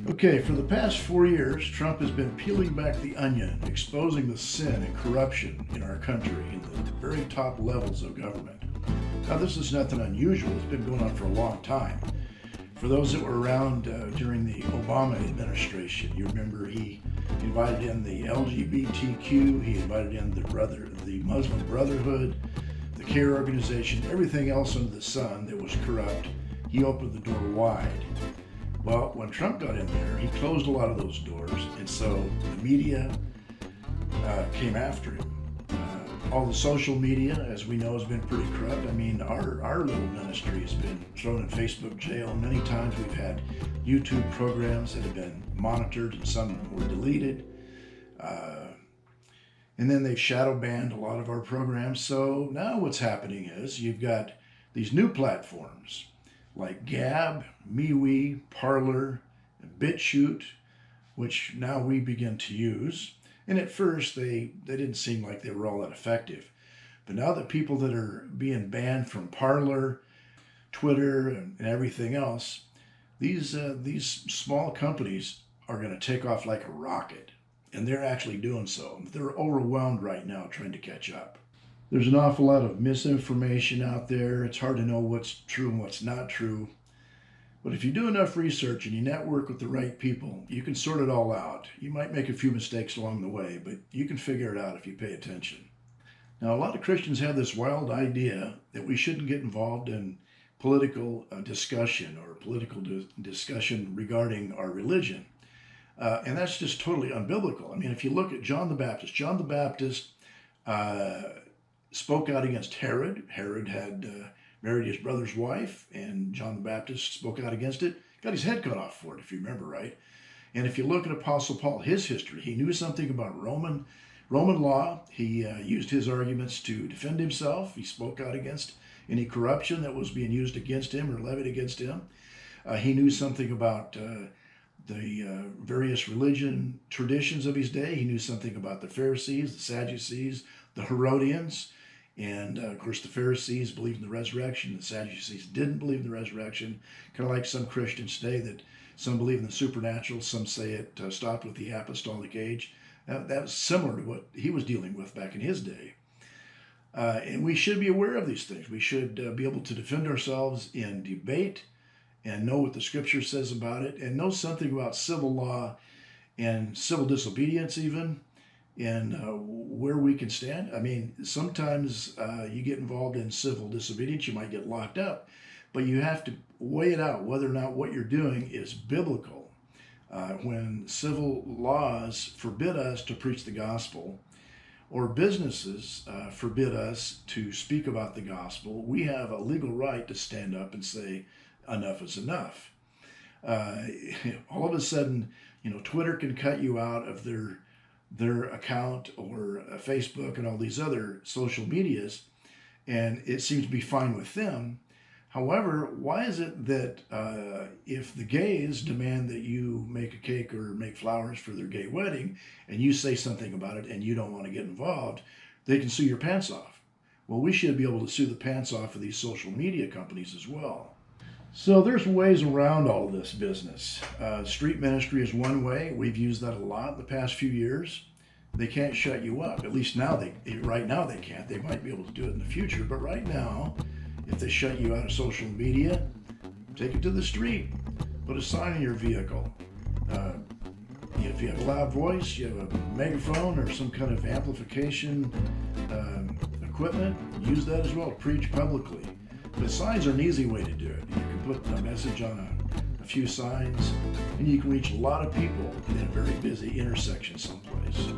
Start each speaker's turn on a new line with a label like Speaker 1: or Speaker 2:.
Speaker 1: Okay, for the past 4 years, Trump has been peeling back the onion, exposing the sin and corruption in our country in the very top levels of government. Now, this is nothing unusual. It's been going on for a long time. For those that were around during the Obama administration, you remember he invited in the LGBTQ, he invited in the Muslim Brotherhood, the CARE organization, everything else under the sun that was corrupt. He opened the door wide. Well, when Trump got in there, he closed a lot of those doors, and so the media came after him. All the social media, as we know, has been pretty corrupt. I mean, our little ministry has been thrown in Facebook jail. Many times we've had YouTube programs that have been monitored, and some were deleted. And then they've shadow banned a lot of our programs. So now what's happening is you've got these new platforms like Gab, MeWe, Parler, and BitChute, which now we begin to use. And at first, they didn't seem like they were all that effective. But now that people that are being banned from Parler, Twitter, and everything else, these small companies are going to take off like a rocket. And they're actually doing so. They're overwhelmed right now trying to catch up. There's an awful lot of misinformation out there. It's hard to know what's true and what's not true. But if you do enough research and you network with the right people, you can sort it all out. You might make a few mistakes along the way, but you can figure it out if you pay attention. Now, a lot of Christians have this wild idea that we shouldn't get involved in political discussion or political discussion regarding our religion. And that's just totally unbiblical. I mean, if you look at John the Baptist spoke out against Herod. Herod had married his brother's wife, and John the Baptist spoke out against it. Got his head cut off for it, if you remember right. And if you look at Apostle Paul, his history, he knew something about Roman law. He used his arguments to defend himself. He spoke out against any corruption that was being used against him or levied against him. He knew something about the various religion traditions of his day. He knew something about the Pharisees, the Sadducees, the Herodians. And of course, the Pharisees believed in the resurrection. The Sadducees didn't believe in the resurrection. Kind of like some Christians today that some believe in the supernatural. Some say it stopped with the apostolic age. That was similar to what he was dealing with back in his day. And we should be aware of these things. We should be able to defend ourselves in debate and know what the scripture says about it and know something about civil law and civil disobedience even. And where we can stand. I mean, sometimes you get involved in civil disobedience, you might get locked up, but you have to weigh it out whether or not what you're doing is biblical. When civil laws forbid us to preach the gospel, or businesses forbid us to speak about the gospel, we have a legal right to stand up and say, enough is enough. All of a sudden, Twitter can cut you out of their account or Facebook and all these other social medias, and it seems to be fine with them. However, why is it that if the gays demand that you make a cake or make flowers for their gay wedding and you say something about it and you don't want to get involved, they can sue your pants off? Well, we should be able to sue the pants off of these social media companies as well. So there's ways around all this business. Street ministry is one way. We've used that a lot in the past few years. They can't shut you up. At least right now they can't. They might be able to do it in the future, but right now, if they shut you out of social media, take it to the street. Put a sign in your vehicle. If you have a loud voice, you have a megaphone or some kind of amplification equipment, use that as well to preach publicly. But signs are an easy way to do it. You can put a message on a few signs, and you can reach a lot of people in a very busy intersection someplace.